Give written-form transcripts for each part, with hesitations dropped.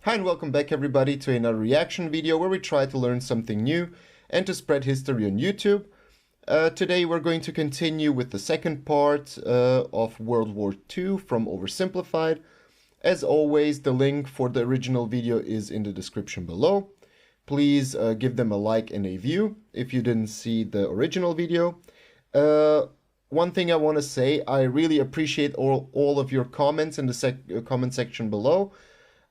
Hi and welcome back everybody to another reaction video where we try to learn something new and to spread history on YouTube. Today we're going to continue with the second part of World War II from Oversimplified. As always, the link for the original video is in the description below. Please give them a like and a view if you didn't see the original video. One thing I want to say, I really appreciate all of your comments in the comment section below.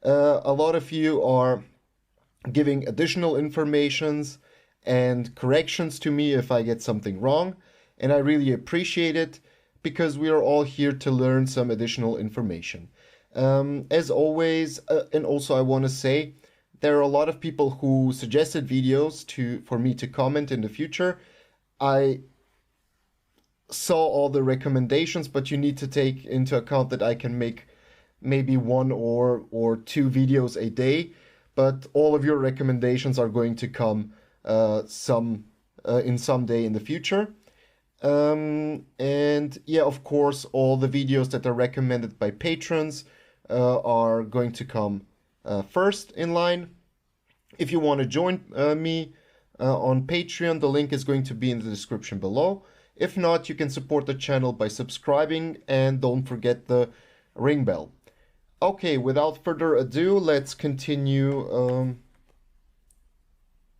A lot of you are giving additional informations and corrections to me if I get something wrong, and I really appreciate it because we are all here to learn some additional information. As always, and also I want to say, there are a lot of people who suggested videos for me to comment in the future. I saw all the recommendations, but you need to take into account that I can make maybe one or two videos a day, but all of your recommendations are going to come in some day in the future. And yeah, of course, all the videos that are recommended by patrons are going to come first in line. If you want to join me on Patreon, the link is going to be in the description below. If not, you can support the channel by subscribing and don't forget the ring bell. Okay, without further ado, let's continue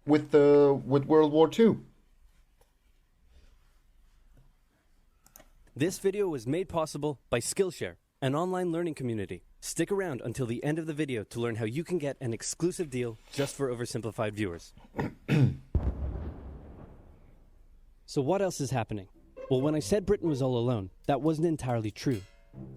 with World War II. This video was made possible by Skillshare, an online learning community. Stick around until the end of the video to learn how you can get an exclusive deal just for Oversimplified viewers. So what else is happening? Well, when I said Britain was all alone, that wasn't entirely true.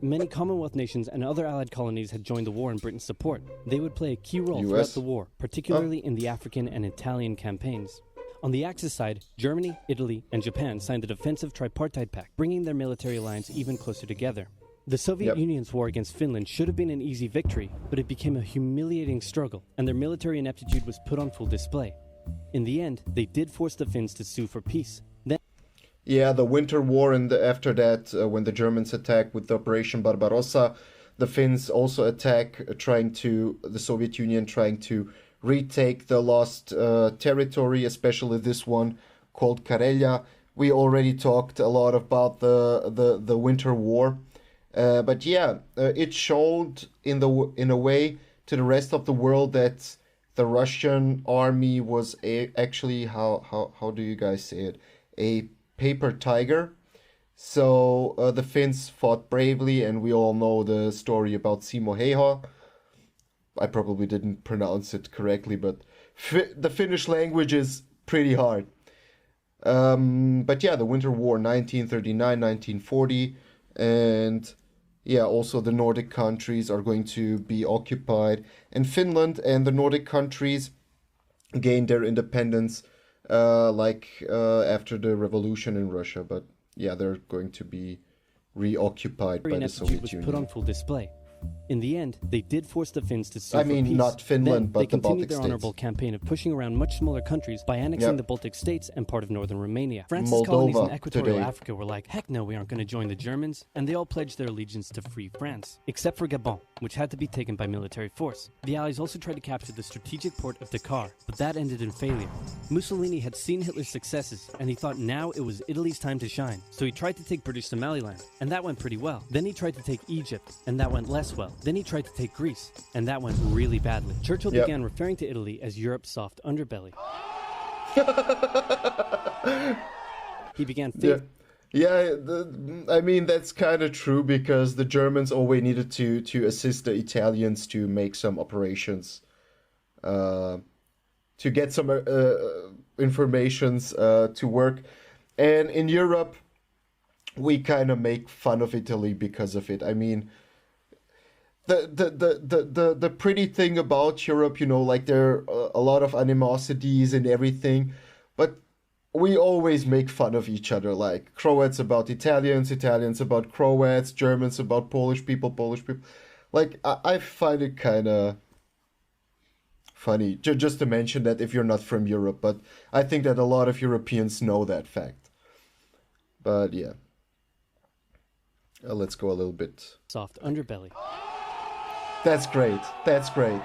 Many Commonwealth nations and other Allied colonies had joined the war in Britain's support. They would play a key role throughout the war, particularly in the African and Italian campaigns. On the Axis side, Germany, Italy, and Japan signed the Defensive Tripartite Pact, bringing their military alliance even closer together. The Soviet Union's war against Finland should have been an easy victory, but it became a humiliating struggle, and their military ineptitude was put on full display. In the end, they did force the Finns to sue for peace. Yeah, the Winter War, and after that, when the Germans attacked with the Operation Barbarossa, the Finns also attack, the Soviet Union trying to retake the lost territory, especially this one called Karelia. We already talked a lot about the Winter War, but yeah, it showed in a way to the rest of the world that the Russian army was actually how do you guys say it, a paper tiger. So the Finns fought bravely, and we all know the story about Simo Heiho. I probably didn't pronounce it correctly, but the Finnish language is pretty hard. But yeah, the Winter War, 1939-1940, and yeah, also the Nordic countries are going to be occupied, and Finland and the Nordic countries gained their independence after the revolution in Russia, but yeah, they're going to be reoccupied by the Soviet Union. Put on full display. In the end, they did force the Finns to sue for peace. Not Finland, but the Baltic states. They continued their honorable campaign of pushing around much smaller countries by annexing the Baltic states and part of northern Romania. France's colonies in Equatorial Africa were like, heck no, we aren't going to join the Germans, and they all pledged their allegiance to free France, except for Gabon, which had to be taken by military force. The Allies also tried to capture the strategic port of Dakar, but that ended in failure. Mussolini had seen Hitler's successes, and he thought now it was Italy's time to shine, so he tried to take British Somaliland, and that went pretty well. Then he tried to take Egypt, and that went less well. Then he tried to take Greece, and that went really badly. Churchill began referring to Italy as Europe's soft underbelly. He began I mean, that's kind of true, because the Germans always needed to assist the Italians to make some operations, to get some informations to work. And in Europe, we kind of make fun of Italy because of it. I mean, the pretty thing about Europe, you know, like there are a lot of animosities and everything, but we always make fun of each other, like Croats about Italians, Italians about Croats, Germans about Polish people. Like, I find it kind of funny, just to mention that if you're not from Europe, but I think that a lot of Europeans know that fact. But yeah. Let's go a little bit. Soft underbelly. That's great. That's great.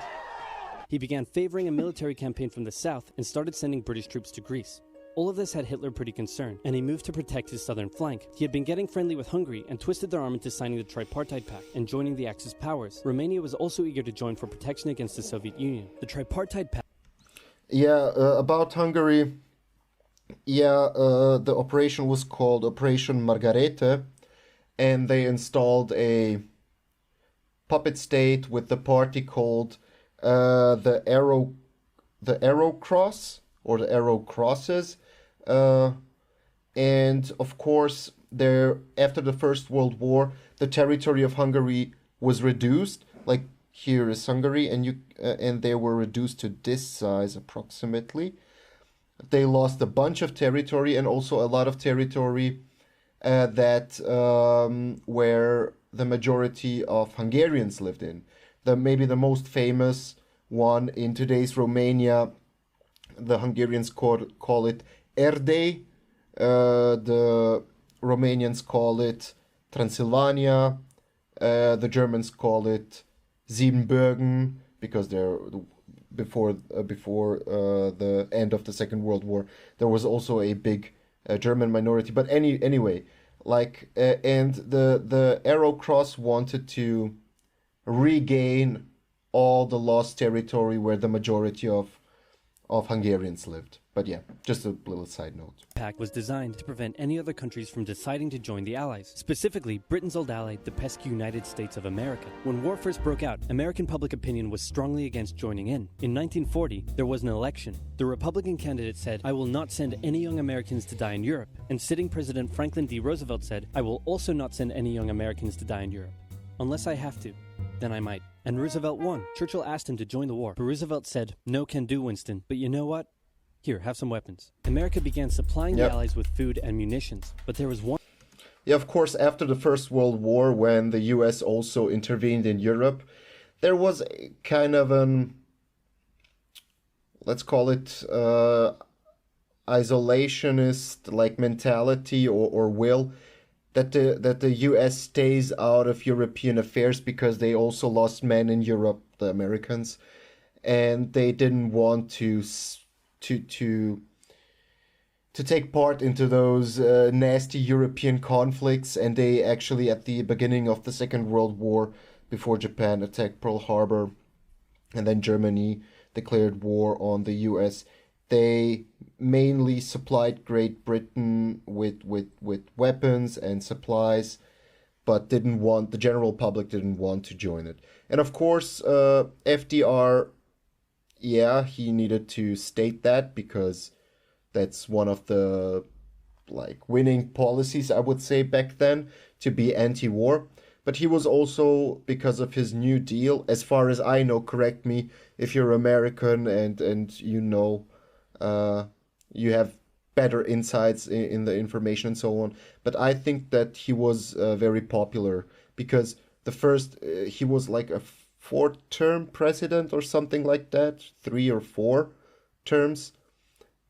He began favoring a military campaign from the south and started sending British troops to Greece. All of this had Hitler pretty concerned, and he moved to protect his southern flank. He had been getting friendly with Hungary and twisted their arm into signing the Tripartite Pact and joining the Axis powers. Romania was also eager to join for protection against the Soviet Union. The Tripartite Pact... About Hungary, the operation was called Operation Margarete, and they installed a puppet state with the party called the Arrow Cross, or the Arrow Crosses. And of course, after the First World War, the territory of Hungary was reduced. Like here is Hungary, and they were reduced to this size approximately. They lost a bunch of territory and also a lot of territory where the majority of Hungarians lived in. Maybe the most famous one in today's Romania, the Hungarians call it Erdély, the Romanians call it Transylvania, the Germans call it Siebenbürgen, because before the end of the Second World War, there was also a big German minority. But anyway, and the Arrow Cross wanted to regain all the lost territory where the majority of Hungarians lived. But yeah, just a little side note. The pact was designed to prevent any other countries from deciding to join the Allies, specifically Britain's old ally, the pesky United States of America. When war first broke out, American public opinion was strongly against joining in. In 1940, there was an election. The Republican candidate said, "I will not send any young Americans to die in Europe." And sitting President Franklin D. Roosevelt said, "I will also not send any young Americans to die in Europe. Unless I have to, then I might." And Roosevelt won. Churchill asked him to join the war, but Roosevelt said, "No can do, Winston. But you know what? Here, have some weapons." America began supplying the Allies with food and munitions, but there was one... Yeah, of course, after the First World War, when the US also intervened in Europe, there was a kind of let's call it isolationist mentality or will that the US stays out of European affairs, because they also lost men in Europe, the Americans, and they didn't want to take part into those nasty European conflicts. And they actually, at the beginning of the Second World War, before Japan attacked Pearl Harbor and then Germany declared war on the US, they mainly supplied Great Britain with weapons and supplies, but the general public didn't want to join it. And of course, FDR, he needed to state that, because that's one of the winning policies, I would say, back then, to be anti-war. But he was also, because of his New Deal, as far as I know, correct me if you're American and you know, you have better insights in the information and so on. But I think that he was very popular, because he was like a 4-term president or something like that, 3 or 4 terms.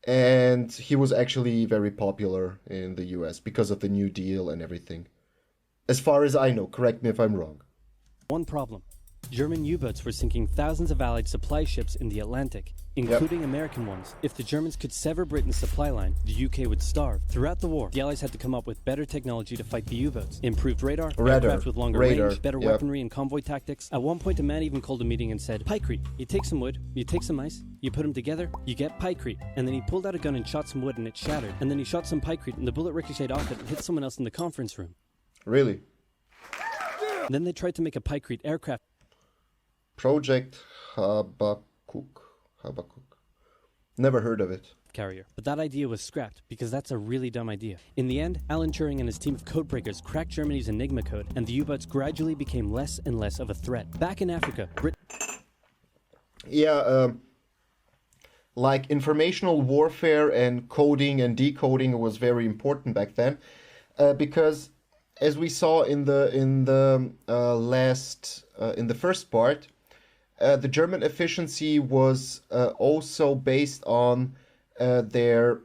And he was actually very popular in the US because of the New Deal and everything. As far as I know, correct me if I'm wrong. One problem. German U-boats were sinking thousands of Allied supply ships in the Atlantic, including American ones. If the Germans could sever Britain's supply line, the UK would starve. Throughout the war, the Allies had to come up with better technology to fight the U-boats. Improved radar, aircraft with longer range, better weaponry and convoy tactics. At one point, a man even called a meeting and said, "Pikecrete. You take some wood, you take some ice, you put them together, you get pikecrete." And then he pulled out a gun and shot some wood and it shattered. And then he shot some pikecrete and the bullet ricocheted off it and hit someone else in the conference room. Really? And then they tried to make a pikecrete aircraft. Project Habakkuk. Never heard of it. Carrier. But that idea was scrapped, because that's a really dumb idea. In the end, Alan Turing and his team of codebreakers cracked Germany's Enigma code, and the U-boats gradually became less and less of a threat. Back in Africa, informational warfare and coding and decoding was very important back then, because as we saw in the first part, the German efficiency was also based on their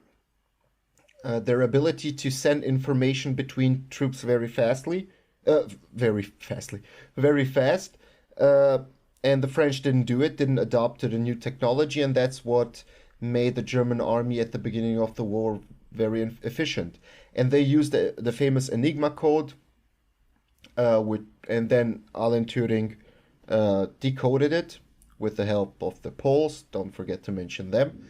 ability to send information between troops very fast. and the French didn't do it, didn't adopt to the new technology, and that's what made the German army at the beginning of the war very efficient. And they used the famous Enigma code, and then Alan Turing decoded it with the help of the Poles. Don't forget to mention them.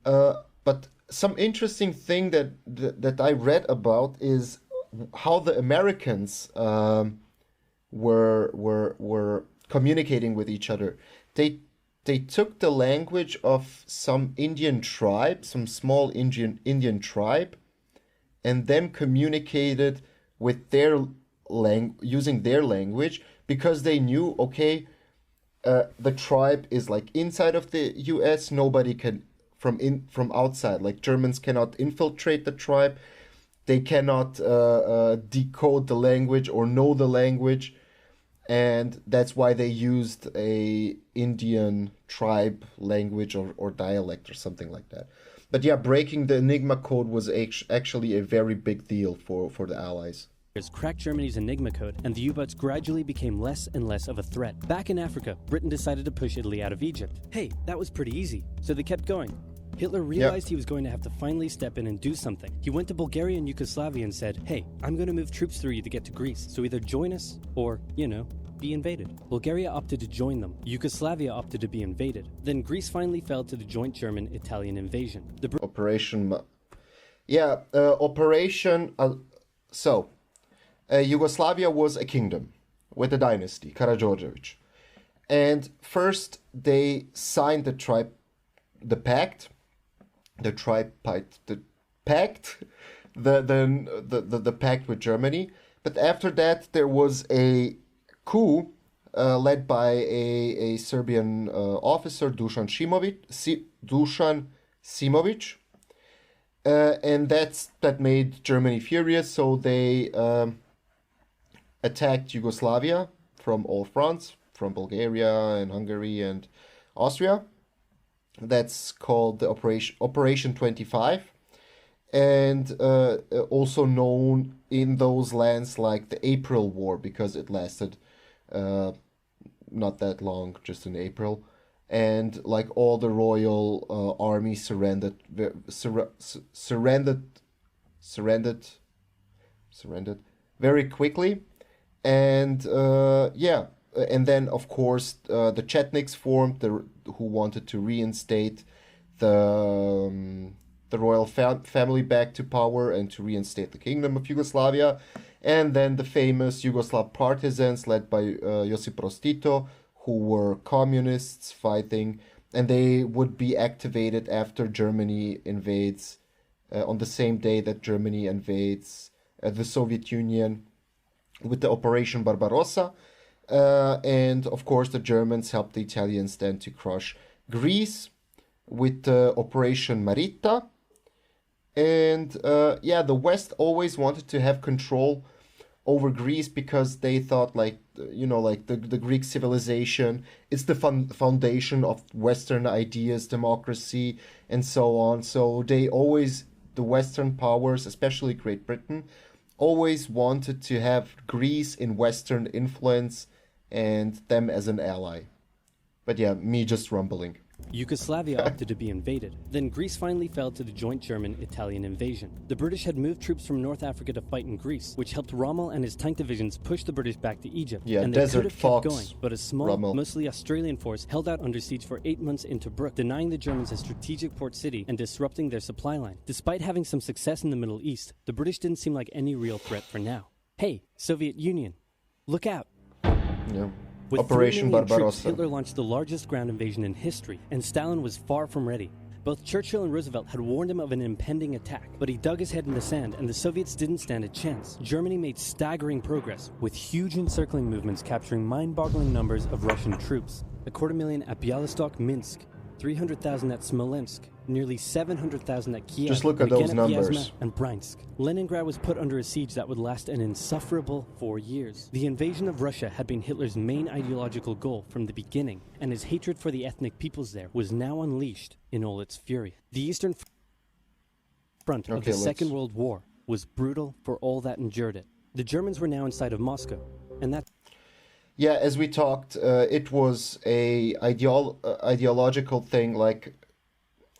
But some interesting thing that I read about is how the Americans were communicating with each other. They took the language of some Indian tribe, some small Indian tribe, and then communicated with their using their language, because they knew, okay, the tribe is like inside of the US, nobody can from outside, like Germans cannot infiltrate the tribe, they cannot decode the language or know the language, and that's why they used a Indian tribe language or dialect or something like that. But yeah, breaking the Enigma code was actually a very big deal for the Allies. Cracked Germany's Enigma code, and the U-boats gradually became less and less of a threat. Back in Africa, Britain decided to push Italy out of Egypt. Hey, that was pretty easy, so they kept going. Hitler realized he was going to have to finally step in and do something. He went to Bulgaria and Yugoslavia and said, hey, I'm going to move troops through you to get to Greece, so either join us or, be invaded. Bulgaria opted to join them. Yugoslavia opted to be invaded. Then Greece finally fell to the joint German-Italian invasion. Yugoslavia was a kingdom with a dynasty, Karađorđević. And first they signed the pact with Germany. But after that there was a coup led by a Serbian officer, Dušan Simović, and that made Germany furious. So they attacked Yugoslavia from all fronts, from Bulgaria and Hungary and Austria. That's called the Operation 25, and also known in those lands like the April War, because it lasted not that long, just in April, and like all the royal army surrendered very quickly, and and then of course the Chetniks formed, who wanted to reinstate the royal family back to power and to reinstate the Kingdom of Yugoslavia. And then the famous Yugoslav partisans led by Josip Broz Tito, who were communists fighting, and they would be activated after Germany invades, on the same day that Germany invades the Soviet Union with the Operation Barbarossa. And of course the Germans helped the Italians then to crush Greece with Operation Marita. And the West always wanted to have control over Greece, because they thought the Greek civilization is the foundation of Western ideas, democracy, and so on. So the Western powers, especially Great Britain, always wanted to have Greece in Western influence and them as an ally. But yeah, me just rumbling. Yugoslavia opted to be invaded. Then Greece finally fell to the joint German-Italian invasion. The British had moved troops from North Africa to fight in Greece, which helped Rommel and his tank divisions push the British back to Egypt. Yeah, and they Desert could have Fox, kept going, but a small, Rommel. mostly Australian force held out under siege for 8 months in Tobruk, denying the Germans a strategic port city and disrupting their supply line. Despite having some success in the Middle East, the British didn't seem like any real threat for now. Hey, Soviet Union, look out! Yeah. With Operation 3 million troops, Barbarossa. Hitler launched the largest ground invasion in history, and Stalin was far from ready. Both Churchill and Roosevelt had warned him of an impending attack, but he dug his head in the sand, and the Soviets didn't stand a chance. Germany made staggering progress, with huge encircling movements capturing mind-boggling numbers of Russian troops. 250,000 at Bialystok, Minsk, 300,000 at Smolensk, nearly 700,000 at Kiev, Just look at and again those numbers. Vyazma and Bryansk. Leningrad was put under a siege that would last an insufferable 4 years. The invasion of Russia had been Hitler's main ideological goal from the beginning, and his hatred for the ethnic peoples there was now unleashed in all its fury. The Eastern Front of the Second World War was brutal for all that endured it. The Germans were now inside of Moscow, and that... Yeah, as we talked, it was a ideological thing. Like,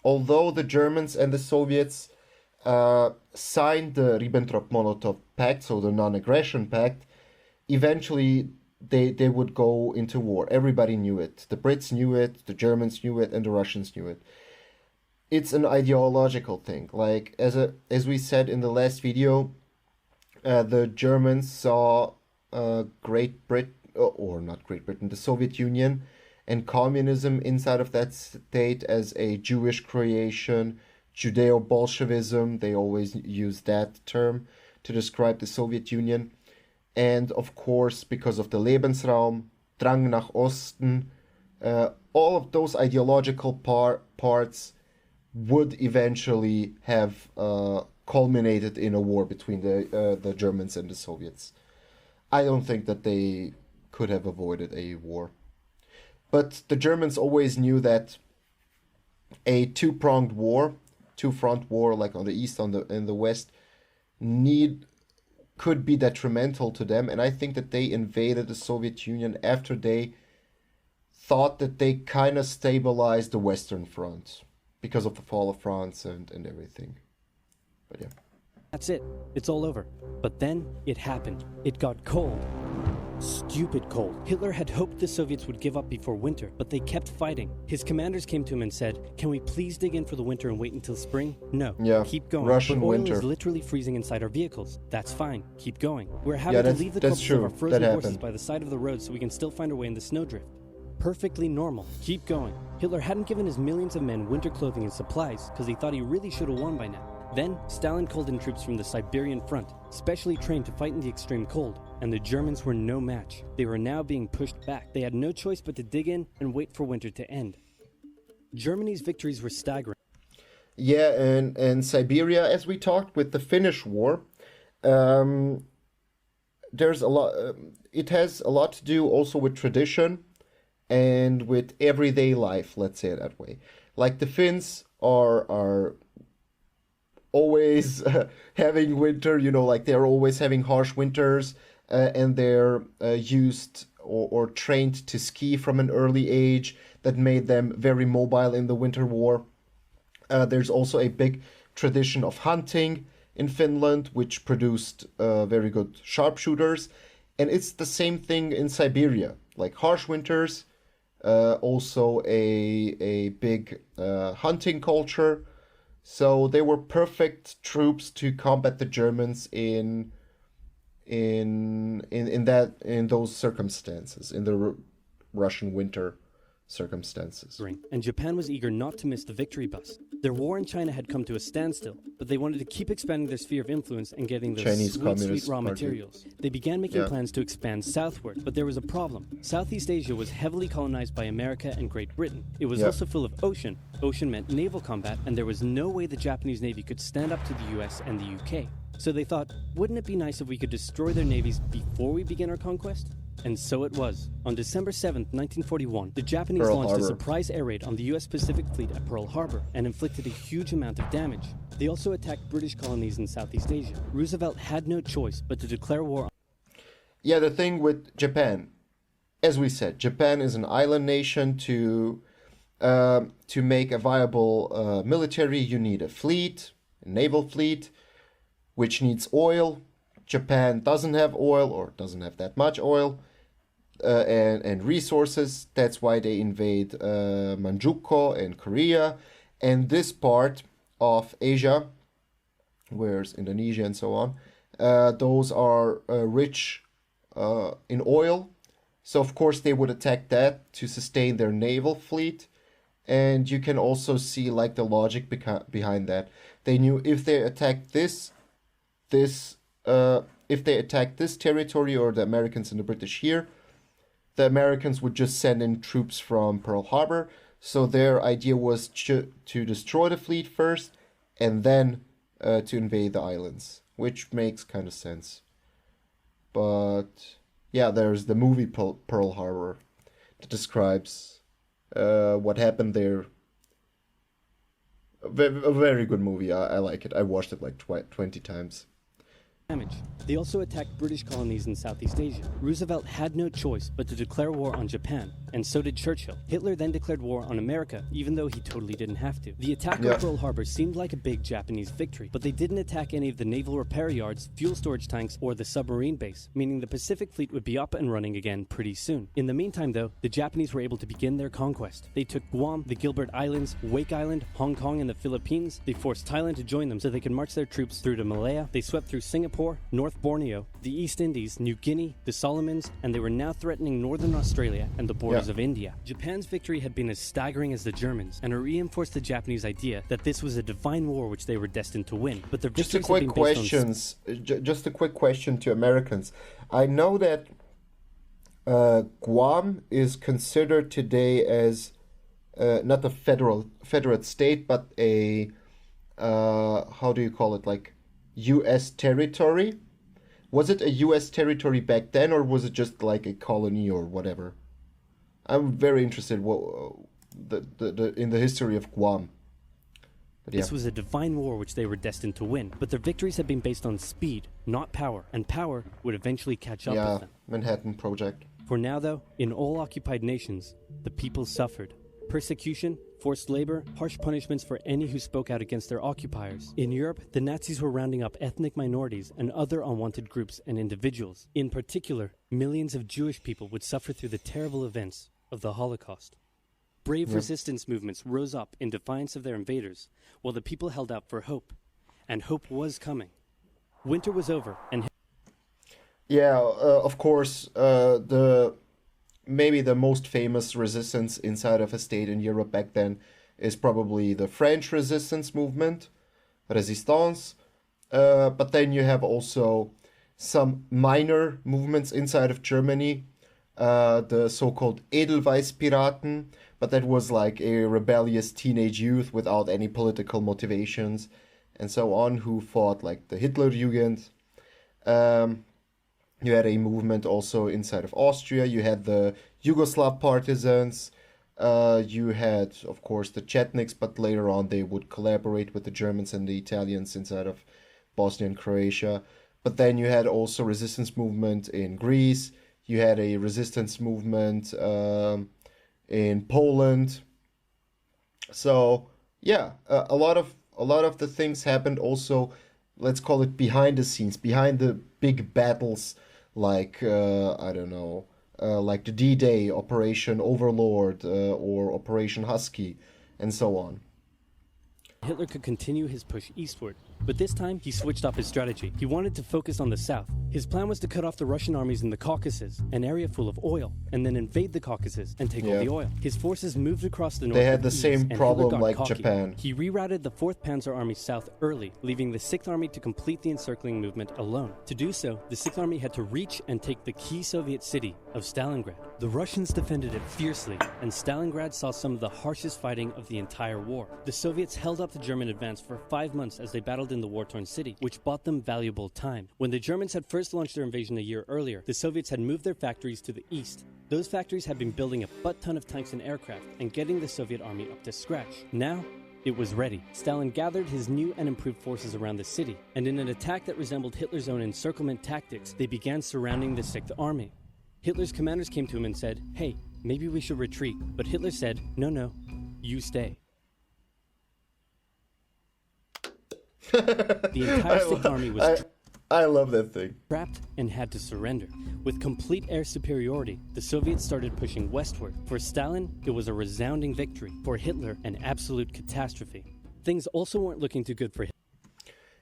although the Germans and the Soviets signed the Ribbentrop-Molotov Pact, so the non-aggression pact, eventually they would go into war. Everybody knew it. The Brits knew it, the Germans knew it, and the Russians knew it. It's an ideological thing. Like, as we said in the last video, the Germans saw Great Britain, or not Great Britain, the Soviet Union and communism inside of that state as a Jewish creation, Judeo-Bolshevism. They always use that term to describe the Soviet Union. And of course, because of the Lebensraum, Drang nach Osten, all of those ideological parts would eventually have culminated in a war between the Germans and the Soviets. I don't think that they could have avoided a war. But the Germans always knew that a two-pronged war, two-front war, like on the east and the west, could be detrimental to them. And I think that they invaded the Soviet Union after they thought that they kind of stabilized the Western Front because of the fall of France and everything. But yeah. That's it. It's all over. But then it happened. It got cold. Stupid cold. Hitler had hoped the Soviets would give up before winter, but they kept fighting. His commanders came to him and said, "Can we please dig in for the winter and wait until spring?" "No. Yeah, keep going. Russian but oil winter is literally freezing inside our vehicles." "That's fine. Keep going. We're having to leave the corpses of our frozen horses by the side of the road so we can still find our way in the snowdrift." Perfectly normal. Keep going. Hitler hadn't given his millions of men winter clothing and supplies because he thought he really should have won by now. Then, Stalin called in troops from the Siberian front, specially trained to fight in the extreme cold, and the Germans were no match. They were now being pushed back. They had no choice but to dig in and wait for winter to end. Germany's victories were staggering. Yeah, and Siberia, as we talked with the Finnish War, there's a lot. It has a lot to do also with tradition and with everyday life. Let's say it that way. Like the Finns are always having winter, like they're always having harsh winters, and they're used or trained to ski from an early age. That made them very mobile in the winter war. There's also a big tradition of hunting in Finland, which produced very good sharpshooters. And it's the same thing in Siberia, like harsh winters, also a big hunting culture. So they were perfect troops to combat the Germans in those circumstances, in the Russian winter circumstances. And Japan was eager not to miss the victory bus. Their war in China had come to a standstill, but they wanted to keep expanding their sphere of influence and getting those sweet raw materials. They began making plans to expand southward, but there was a problem. Southeast Asia was heavily colonized by America and Great Britain. It was also full of ocean. Ocean meant naval combat, and there was no way the Japanese Navy could stand up to the US and the UK. So they thought, wouldn't it be nice if we could destroy their navies before we begin our conquest? And so it was. On December 7th, 1941, the Japanese launched a surprise air raid on the US Pacific Fleet at Pearl Harbor and inflicted a huge amount of damage. They also attacked British colonies in Southeast Asia. Roosevelt had no choice but to declare war on... Yeah, the thing with Japan, as we said, Japan is an island nation. To make a viable military, you need a fleet, a naval fleet, which needs oil. Japan doesn't have oil, or doesn't have that much oil, and resources. That's why they invade Manchukuo and Korea. And this part of Asia, where's Indonesia and so on, those are rich in oil. So of course they would attack that to sustain their naval fleet. And you can also see like the logic behind that. They knew if they attacked this territory, or the Americans and the British here, the Americans would just send in troops from Pearl Harbor. So their idea was to destroy the fleet first and then to invade the islands, which makes kind of sense. But yeah, there's the movie Pearl Harbor that describes what happened there. A very good movie. I like it. I watched it like 20 times. Damage. They also attacked British colonies in Southeast Asia. Roosevelt had no choice but to declare war on Japan, and so did Churchill. Hitler then declared war on America, even though he totally didn't have to. The attack on Pearl Harbor seemed like a big Japanese victory, but they didn't attack any of the naval repair yards, fuel storage tanks, or the submarine base, meaning the Pacific Fleet would be up and running again pretty soon. In the meantime, though, the Japanese were able to begin their conquest. They took Guam, the Gilbert Islands, Wake Island, Hong Kong, and the Philippines. They forced Thailand to join them so they could march their troops through to Malaya. They swept through Singapore, North Borneo, the East Indies, New Guinea, the Solomons, and they were now threatening northern Australia and the borders of India. Japan's victory had been as staggering as the Germans, and it reinforced the Japanese idea that this was a divine war which they were destined to win. But their just a quick question to Americans. I know that Guam is considered today as not a federate state, but a how do you call it, like U.S. territory. Was it a U.S. territory back then, or was it just like a colony or whatever? I'm very interested in the history of Guam. This was a divine war which they were destined to win, but their victories had been based on speed, not power, and power would eventually catch up with them. Manhattan Project. For now, though, in all occupied nations, the people suffered. Persecution, forced labor, harsh punishments for any who spoke out against their occupiers. In Europe, the Nazis were rounding up ethnic minorities and other unwanted groups and individuals. In particular, millions of Jewish people would suffer through the terrible events of the Holocaust. Brave resistance movements rose up in defiance of their invaders, while the people held out for hope. And hope was coming. Winter was over, and of course, maybe the most famous resistance inside of a state in Europe back then is probably the French resistance movement, Resistance. But then you have also some minor movements inside of Germany, the so-called Edelweiss-Piraten, but that was like a rebellious teenage youth without any political motivations and so on, who fought like the Hitlerjugend. You had a movement also inside of Austria. You had the Yugoslav partisans. You had, of course, the Chetniks, but later on they would collaborate with the Germans and the Italians inside of Bosnia and Croatia. But then you had also resistance movement in Greece. You had a resistance movement in Poland. So a lot of the things happened also, let's call it behind the scenes, behind the big battles, like like the D-Day, Operation Overlord, or Operation Husky, and so on. Hitler could continue his push eastward, but this time he switched up his strategy. He wanted to focus on the south. His plan was to cut off the Russian armies in the Caucasus, an area full of oil, and then invade the Caucasus and take all the oil. His forces moved across the north. They had the same problem like Japan. He rerouted the 4th Panzer Army south early, leaving the 6th Army to complete the encircling movement alone. To do so, the 6th Army had to reach and take the key Soviet city of Stalingrad. The Russians defended it fiercely, and Stalingrad saw some of the harshest fighting of the entire war. The Soviets held up the German advance for 5 months as they battled in the war-torn city, which bought them valuable time. When the Germans had first launched their invasion a year earlier, the Soviets had moved their factories to the east. Those factories had been building a butt-ton of tanks and aircraft and getting the Soviet army up to scratch. Now, it was ready. Stalin gathered his new and improved forces around the city, and in an attack that resembled Hitler's own encirclement tactics, they began surrounding the 6th Army. Hitler's commanders came to him and said, "Hey, maybe we should retreat." But Hitler said, "No, you stay." The entire 6th Army was I love that thing. Trapped and had to surrender. With complete air superiority, the Soviets started pushing westward. For Stalin, it was a resounding victory. For Hitler, an absolute catastrophe. Things also weren't looking too good for Hitler.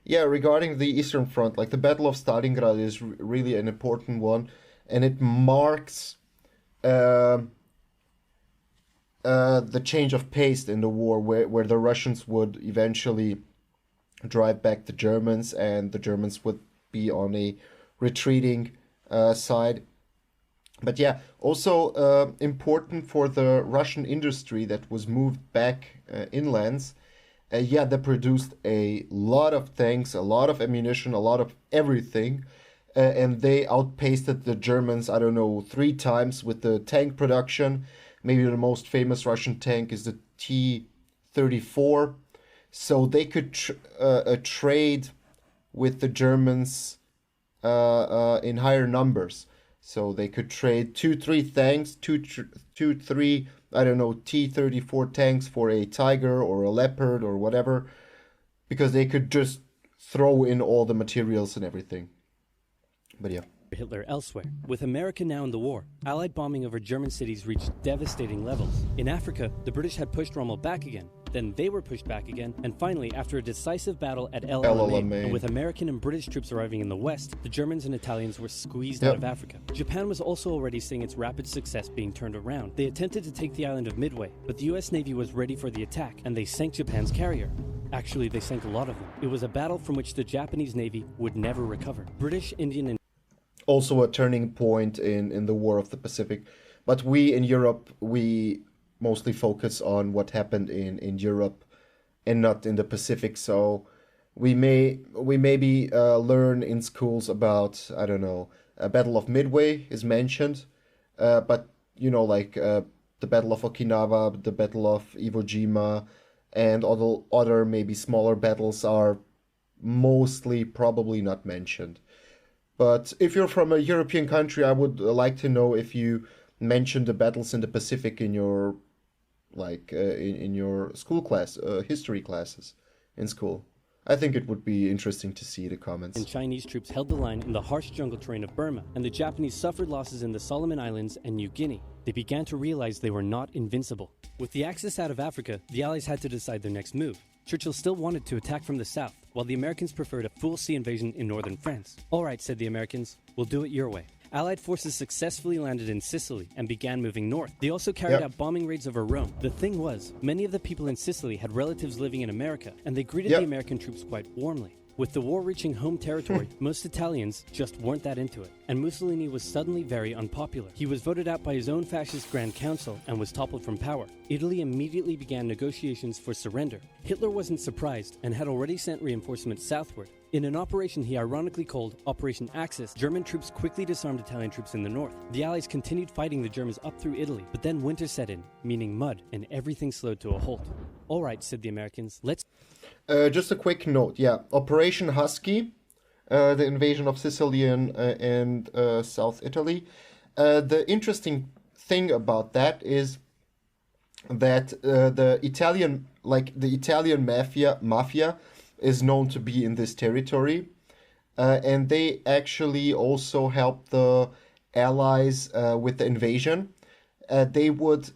Yeah, regarding the Eastern Front, like the Battle of Stalingrad is really an important one, and it marks the change of pace in the war, where the Russians would eventually drive back the Germans, and the Germans would be on a retreating side. But yeah, also important for the Russian industry that was moved back inlands. They produced a lot of tanks, a lot of ammunition, a lot of everything. And they outpaced the Germans, 3 times with the tank production. Maybe the most famous Russian tank is the T-34. So they could trade with the Germans in higher numbers. So they could trade 2-3 tanks, 2-3, I don't know, T-34 tanks for a Tiger or a Leopard or whatever, because they could just throw in all the materials and everything. But yeah. Hitler elsewhere. With America now in the war, Allied bombing over German cities reached devastating levels. In Africa, the British had pushed Rommel back again. Then they were pushed back again, and finally, after a decisive battle at El Alamein, and with American and British troops arriving in the west, the Germans and Italians were squeezed out of Africa. Japan was also already seeing its rapid success being turned around. They attempted to take the island of Midway, but the US Navy was ready for the attack, and they sank Japan's carrier. Actually, they sank a lot of them. It was a battle from which the Japanese Navy would never recover. British, Indian, and also a turning point in the War of the Pacific. But we in Europe, we mostly focus on what happened in Europe and not in the Pacific. So we maybe learn in schools about, I don't know, a Battle of Midway is mentioned, but you know, like the Battle of Okinawa, the Battle of Iwo Jima, and other maybe smaller battles are mostly probably not mentioned. But if you're from a European country, I would like to know if you mentioned the battles in the Pacific in your, like, in your school class, history classes in school. I think it would be interesting to see the comments. And Chinese troops held the line in the harsh jungle terrain of Burma, and the Japanese suffered losses in the Solomon Islands and New Guinea. They began to realize they were not invincible. With the Axis out of Africa, the Allies had to decide their next move. Churchill still wanted to attack from the south, while the Americans preferred a full sea invasion in northern France. All right, said the Americans, we'll do it your way. Allied forces successfully landed in Sicily and began moving north. They also carried out bombing raids over Rome. The thing was, many of the people in Sicily had relatives living in America, and they greeted the American troops quite warmly. With the war reaching home territory, most Italians just weren't that into it, and Mussolini was suddenly very unpopular. He was voted out by his own fascist Grand Council and was toppled from power. Italy immediately began negotiations for surrender. Hitler wasn't surprised and had already sent reinforcements southward. In an operation he ironically called Operation Axis, German troops quickly disarmed Italian troops in the north. The Allies continued fighting the Germans up through Italy, but then winter set in, meaning mud, and everything slowed to a halt. All right, said the Americans, let's... Just a quick note, Operation Husky, the invasion of Sicilian and South Italy. The interesting thing about that is that the Italian mafia is known to be in this territory, and they actually also helped the Allies with the invasion. They would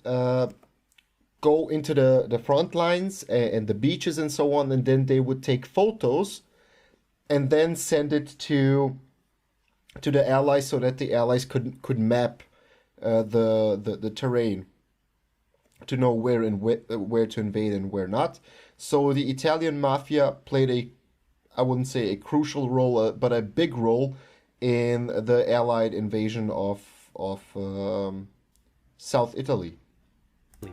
go into the front lines and the beaches and so on, and then they would take photos and then send it to the Allies so that the Allies could map the terrain to know where to invade and where not. So the Italian mafia played I wouldn't say a crucial role, but a big role in the Allied invasion of South Italy.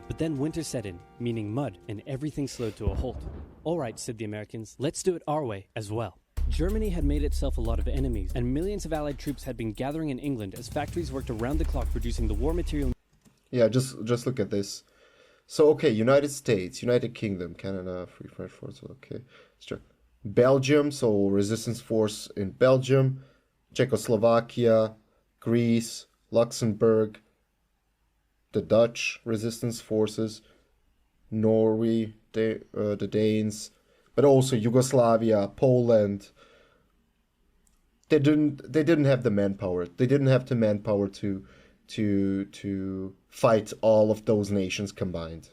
But then winter set in, meaning mud, and everything slowed to a halt. All right, said the Americans, let's do it our way as well. Germany had made itself a lot of enemies, and millions of Allied troops had been gathering in England as factories worked around the clock producing the war material. Yeah, just look at this. So, okay, United States, United Kingdom, Canada, Free French Forces, okay. Belgium, so resistance force in Belgium, Czechoslovakia, Greece, Luxembourg, the Dutch resistance forces, Norway, the Danes, but also Yugoslavia, Poland. They didn't have the manpower. They didn't have the manpower to fight all of those nations combined.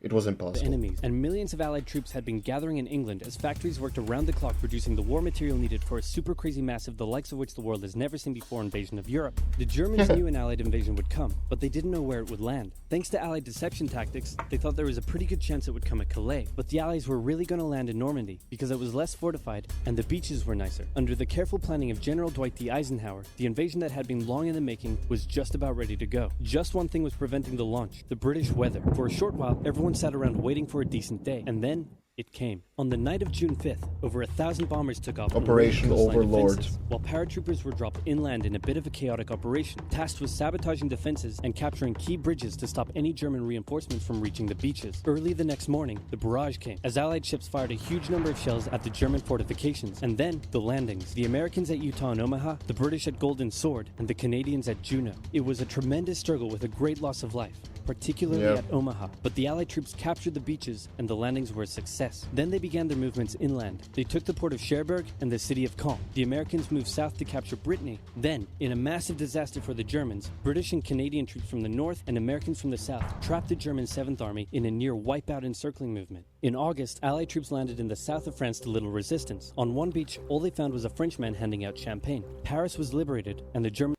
It was impossible. Enemies, and millions of Allied troops had been gathering in England as factories worked around the clock producing the war material needed for a super crazy massive, the likes of which the world has never seen before, invasion of Europe. The Germans knew an Allied invasion would come, but they didn't know where it would land. Thanks to Allied deception tactics, they thought there was a pretty good chance it would come at Calais, but the Allies were really going to land in Normandy because it was less fortified and the beaches were nicer. Under the careful planning of General Dwight D. Eisenhower, the invasion that had been long in the making was just about ready to go. Just one thing was preventing the launch: the British weather. For a short while, everyone sat around waiting for a decent day, and then It came. On the night of June 5th, over 1,000 bombers took off. Operation Overlord. Defenses, while paratroopers were dropped inland in a bit of a chaotic operation, tasked with sabotaging defenses and capturing key bridges to stop any German reinforcements from reaching the beaches. Early the next morning, the barrage came, as Allied ships fired a huge number of shells at the German fortifications, and then the landings. The Americans at Utah and Omaha, the British at Golden Sword, and the Canadians at Juneau. It was a tremendous struggle with a great loss of life, particularly at Omaha, but the Allied troops captured the beaches and the landings were a success. Then they began their movements inland. They took the port of Cherbourg and the city of Caen. The Americans moved south to capture Brittany. Then, in a massive disaster for the Germans, British and Canadian troops from the north and Americans from the south trapped the German 7th Army in a near wipeout encircling movement. In August, Allied troops landed in the south of France to little resistance. On one beach, all they found was a Frenchman handing out champagne. Paris was liberated and the German...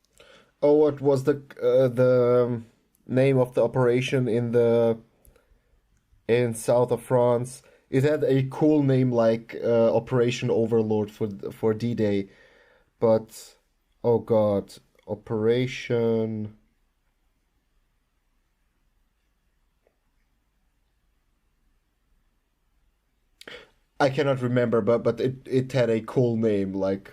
Oh, what was the name of the operation in south of France? It had a cool name like Operation Overlord for D-Day, but oh god, Operation... I cannot remember, but it had a cool name, like,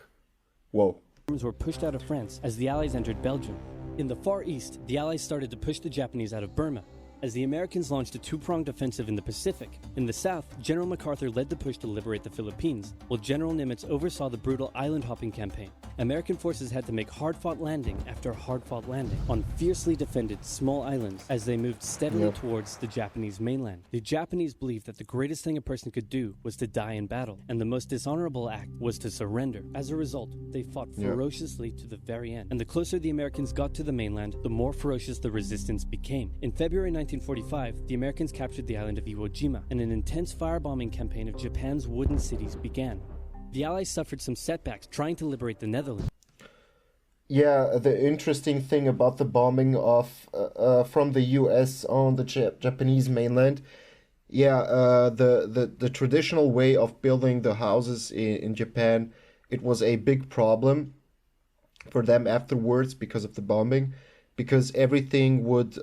whoa. Germans were pushed out of France as the Allies entered Belgium. In the Far East, the Allies started to push the Japanese out of Burma, as the Americans launched a two-pronged offensive in the Pacific. In the south, General MacArthur led the push to liberate the Philippines, while General Nimitz oversaw the brutal island-hopping campaign. American forces had to make hard-fought landing after hard-fought landing on fiercely defended small islands as they moved steadily towards the Japanese mainland. The Japanese believed that the greatest thing a person could do was to die in battle, and the most dishonorable act was to surrender. As a result, they fought ferociously to the very end. And the closer the Americans got to the mainland, the more ferocious the resistance became. In February 1945, the Americans captured the island of Iwo Jima, and an intense firebombing campaign of Japan's wooden cities began. The Allies suffered some setbacks trying to liberate the Netherlands. Yeah, the interesting thing about the bombing of from the US on the Japanese mainland, the traditional way of building the houses in Japan, it was a big problem for them afterwards because of the bombing, because everything would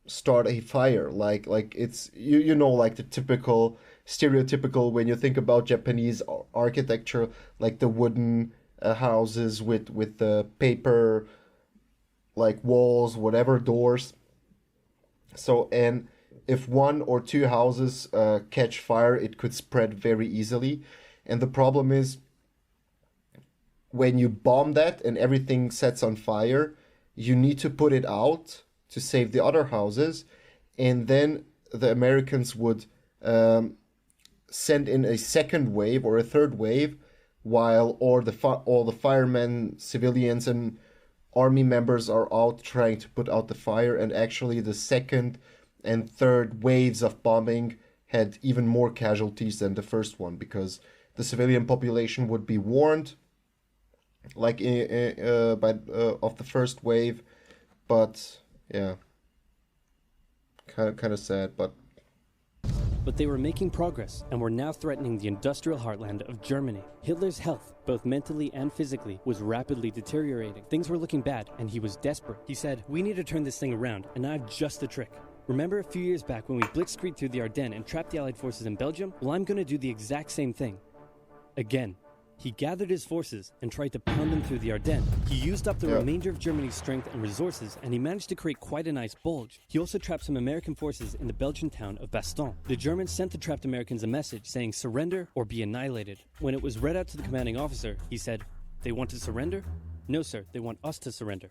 start a fire, like it's you know, like the typical stereotypical when you think about Japanese architecture, like the wooden houses with the paper like walls, whatever, doors. So, and if one or two houses catch fire, it could spread very easily. And the problem is, when you bomb that and everything sets on fire, you need to put it out to save the other houses, and then the Americans would send in a second wave or a third wave, while all the firemen, civilians, and army members are out trying to put out the fire. And actually, the second and third waves of bombing had even more casualties than the first one, because the civilian population would be warned, like of the first wave, but yeah, kind of sad, but they were making progress and were now threatening the industrial heartland of Germany. Hitler's health, both mentally and physically, was rapidly deteriorating. Things were looking bad, and he was desperate. He said, "We need to turn this thing around, and I've just the trick. Remember a few years back when we blitzkrieged through the Ardennes and trapped the Allied forces in Belgium? Well, I'm going to do the exact same thing. Again." He gathered his forces and tried to pound them through the Ardennes. He used up the remainder of Germany's strength and resources, and he managed to create quite a nice bulge. He also trapped some American forces in the Belgian town of Bastogne. The Germans sent the trapped Americans a message saying, "Surrender or be annihilated." When it was read out to the commanding officer, he said, "They want to surrender? No, sir, they want us to surrender."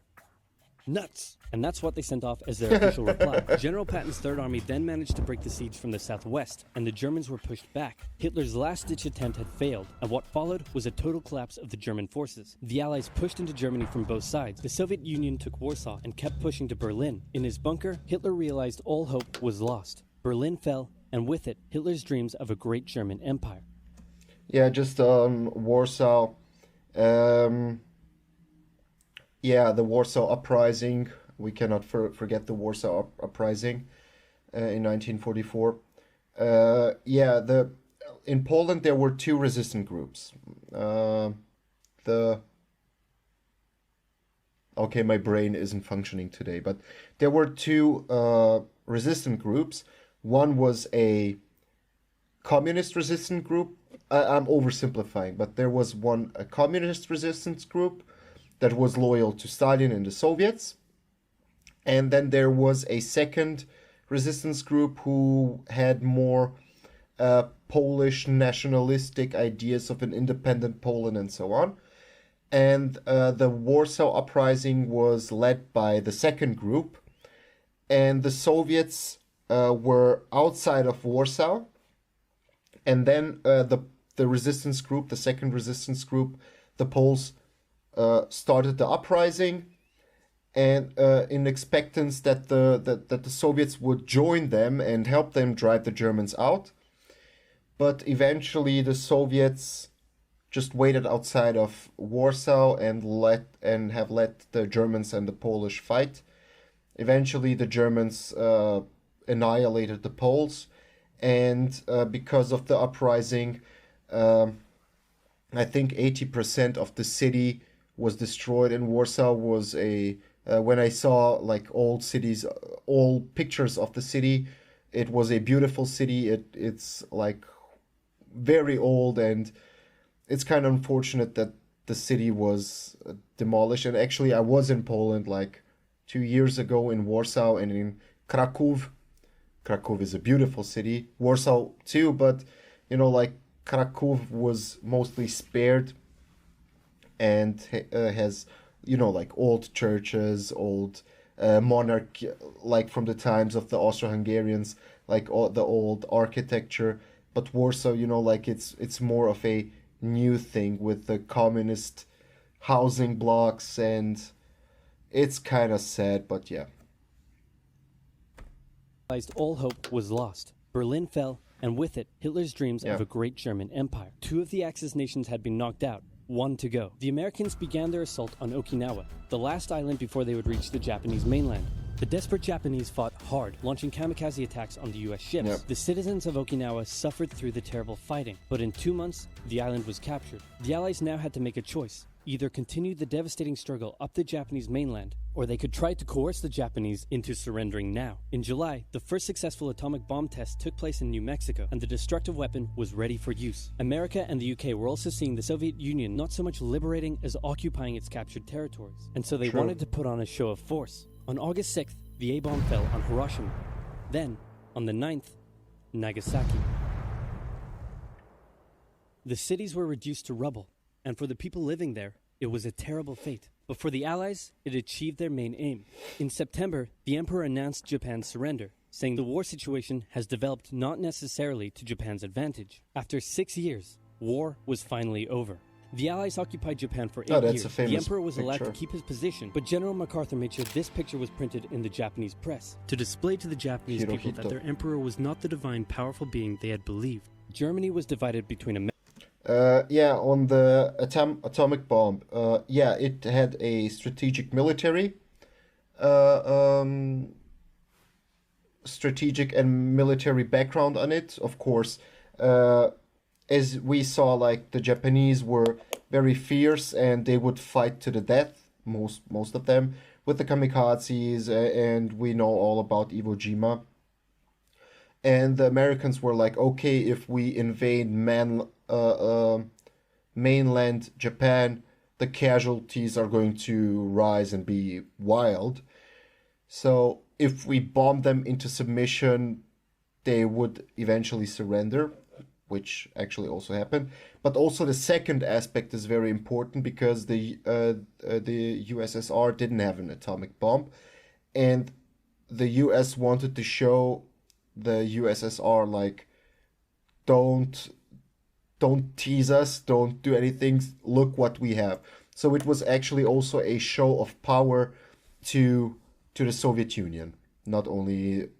Nuts! And that's what they sent off as their official reply. General Patton's Third Army then managed to break the siege from the southwest, and the Germans were pushed back. Hitler's last-ditch attempt had failed, and what followed was a total collapse of the German forces. The Allies pushed into Germany from both sides. The Soviet Union took Warsaw and kept pushing to Berlin. In his bunker, Hitler realized all hope was lost. Berlin fell, and with it, Hitler's dreams of a great German empire. Yeah, just Warsaw. Yeah, the Warsaw Uprising. We cannot forget the Warsaw Uprising in 1944. In Poland there were two resistant groups. Okay, my brain isn't functioning today, but there were two resistant groups. One was a communist resistance group. I'm oversimplifying, but there was a communist resistance group that was loyal to Stalin and the Soviets. And then there was a second resistance group who had more Polish nationalistic ideas of an independent Poland and so on. And the Warsaw Uprising was led by the second group. And the Soviets were outside of Warsaw. And then the resistance group, the second resistance group, the Poles started the uprising, and in expectance that the Soviets would join them and help them drive the Germans out. But eventually the Soviets just waited outside of Warsaw and have let the Germans and the Polish fight. Eventually the Germans annihilated the Poles, and because of the uprising, I think 80% of the city was destroyed. In Warsaw was when I saw like old cities, old pictures of the city, it was a beautiful city. It's like very old, and it's kind of unfortunate that the city was demolished. And actually I was in Poland like 2 years ago in Warsaw and in Kraków. Kraków is a beautiful city. Warsaw too, but like Kraków was mostly spared and has, like old churches, old monarchy, like from the times of the Austro-Hungarians, like all the old architecture. But Warsaw, like it's more of a new thing with the communist housing blocks, and it's kind of sad, but yeah. All hope was lost. Berlin fell, and with it, Hitler's dreams of a great German empire. 2 of the Axis nations had been knocked out, 1 to go. The Americans began their assault on Okinawa, the last island before they would reach the Japanese mainland. The desperate Japanese fought hard, launching kamikaze attacks on the U.S. ships. Yep. The citizens of Okinawa suffered through the terrible fighting, but in 2 months, the island was captured. The Allies now had to make a choice. Either continue the devastating struggle up the Japanese mainland, or they could try to coerce the Japanese into surrendering now. In July, the first successful atomic bomb test took place in New Mexico, and the destructive weapon was ready for use. America and the UK were also seeing the Soviet Union not so much liberating as occupying its captured territories, and so they wanted to put on a show of force. On August 6th, the A-bomb fell on Hiroshima. Then, on the 9th, Nagasaki. The cities were reduced to rubble, and for the people living there, it was a terrible fate. But for the Allies, it achieved their main aim. In September, the Emperor announced Japan's surrender, saying the war situation has developed not necessarily to Japan's advantage. After 6 years, war was finally over. The Allies occupied Japan for 8 years. The Emperor was allowed to keep his position, but General MacArthur made sure this picture was printed in the Japanese press to display to the Japanese people that their emperor was not the divine, powerful being they had believed. Germany was divided between on the atomic bomb, it had a strategic military, strategic and military background on it. Of course, as we saw, like the Japanese were very fierce and they would fight to the death, most of them, with the kamikazes, and we know all about Iwo Jima. And the Americans were like, okay, if we invade mainland Japan, the casualties are going to rise and be wild. So if we bomb them into submission, they would eventually surrender, which actually also happened. But also the second aspect is very important, because the USSR didn't have an atomic bomb, and the US wanted to show the USSR like, don't tease us, don't do anything, look what we have. So it was actually also a show of power to the Soviet Union, not only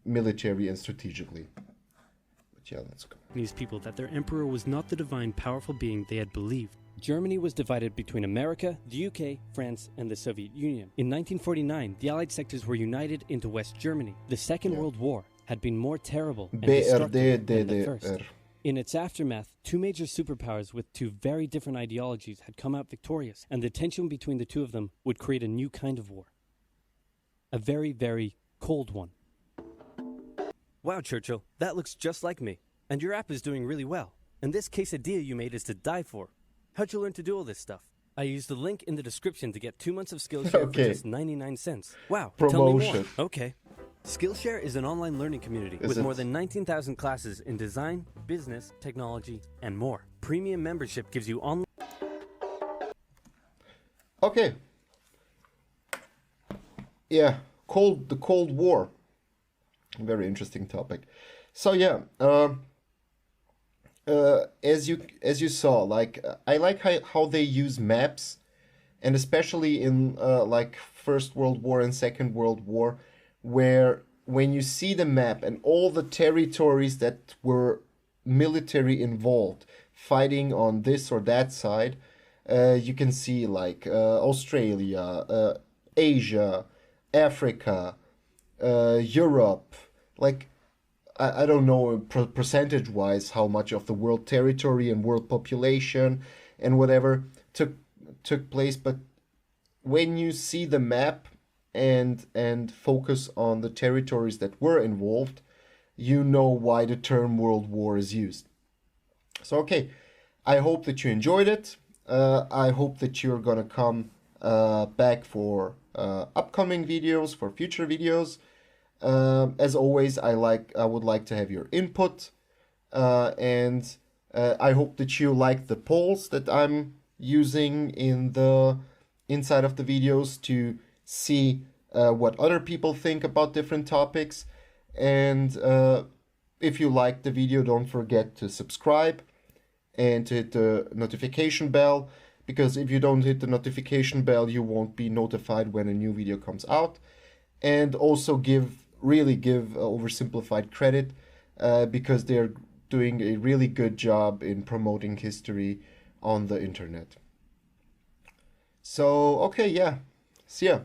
military and strategically. But yeah, let's go. These people that their emperor was not the divine, powerful being they had believed. Germany was divided between America, the UK, France, and the Soviet Union. In 1949, the Allied sectors were united into West Germany. The Second World War had been more terrible and destructive than the first. In its aftermath, 2 major superpowers with 2 very different ideologies had come out victorious, and the tension between the 2 of them would create a new kind of war. A very, very cold one. Wow, Churchill, that looks just like me. And your app is doing really well. And this quesadilla you made is to die for. How'd you learn to do all this stuff? I used the link in the description to get 2 months of Skillshare for just 99 cents. Wow, promotion. Tell me more. Okay. Skillshare is an online learning community with more than 19,000 classes in design, business, technology, and more. Premium membership gives you online... Okay. Yeah, the Cold War. Very interesting topic. So yeah, as you saw, like I like how they use maps, and especially in like First World War and Second World War, where when you see the map and all the territories that were military involved fighting on this or that side, you can see like Australia, Asia, Africa, Europe, like I don't know percentage-wise how much of the world territory and world population and whatever took place, but when you see the map and focus on the territories that were involved, you know why the term World War is used. So okay, I hope that you enjoyed it. I hope that you're gonna come back for upcoming videos, for future videos. As always, I would like to have your input, and I hope that you like the polls that I'm using in the inside of the videos to see what other people think about different topics. And if you like the video, don't forget to subscribe and to hit the notification bell, because if you don't hit the notification bell, you won't be notified when a new video comes out. And also really give Oversimplified credit, because they're doing a really good job in promoting history on the internet. So, okay, yeah. See ya.